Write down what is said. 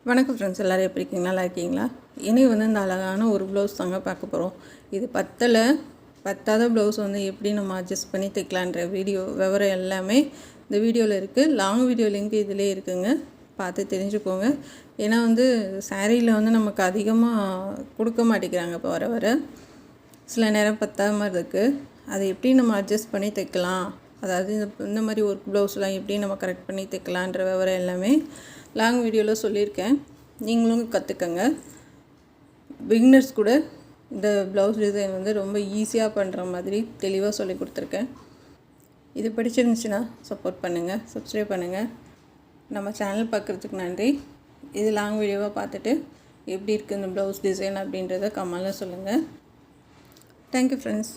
வணக்கம் ஃப்ரெண்ட்ஸ், எல்லோரும் எப்படி இருக்கீங்க? நல்லா இருக்கீங்களா? இனி இந்த அழகான ஒரு ப்ளவுஸ் தாங்க பார்க்க போகிறோம். இது பத்தாத ப்ளவுஸ் எப்படி நம்ம அட்ஜஸ்ட் பண்ணி தைக்கலான்ற வீடியோ விவரம் எல்லாமே இந்த வீடியோவில் இருக்குது. லாங் வீடியோ லிங்க் இதிலே இருக்குங்க, பார்த்து தெரிஞ்சுக்கோங்க. ஏன்னா சாரியில் நமக்கு அதிகமாக கொடுக்க மாட்டேங்கிறாங்க. இப்போ வர வர சில நேரம் பத்தாத மாதிரி இருக்குது. அதை எப்படி நம்ம அட்ஜஸ்ட் பண்ணி தைக்கலாம், அதாவது இந்த மாதிரி ஒரு ப்ளவுஸ்லாம் எப்படி நம்ம கரெக்ட் பண்ணி தைக்கலான்ற விவரம் எல்லாமே லாங் வீடியோவில் சொல்லியிருக்கேன். நீங்களும் கற்றுக்கங்க. பிகினர்ஸ் கூட இந்த ப்ளவுஸ் டிசைன் ரொம்ப ஈஸியாக பண்ணுற மாதிரி தெளிவாக சொல்லி கொடுத்துருக்கேன். இது பிடிச்சிருந்துச்சுன்னா சப்போர்ட் பண்ணுங்கள், சப்ஸ்கிரைப் பண்ணுங்கள். நம்ம சேனல் பார்க்குறதுக்கு நன்றி. இது லாங் வீடியோவாக பார்த்துட்டு எப்படி இருக்குது இந்த ப்ளவுஸ் டிசைன் அப்படின்றத கமெண்ட்டில் சொல்லுங்கள். Thank you friends.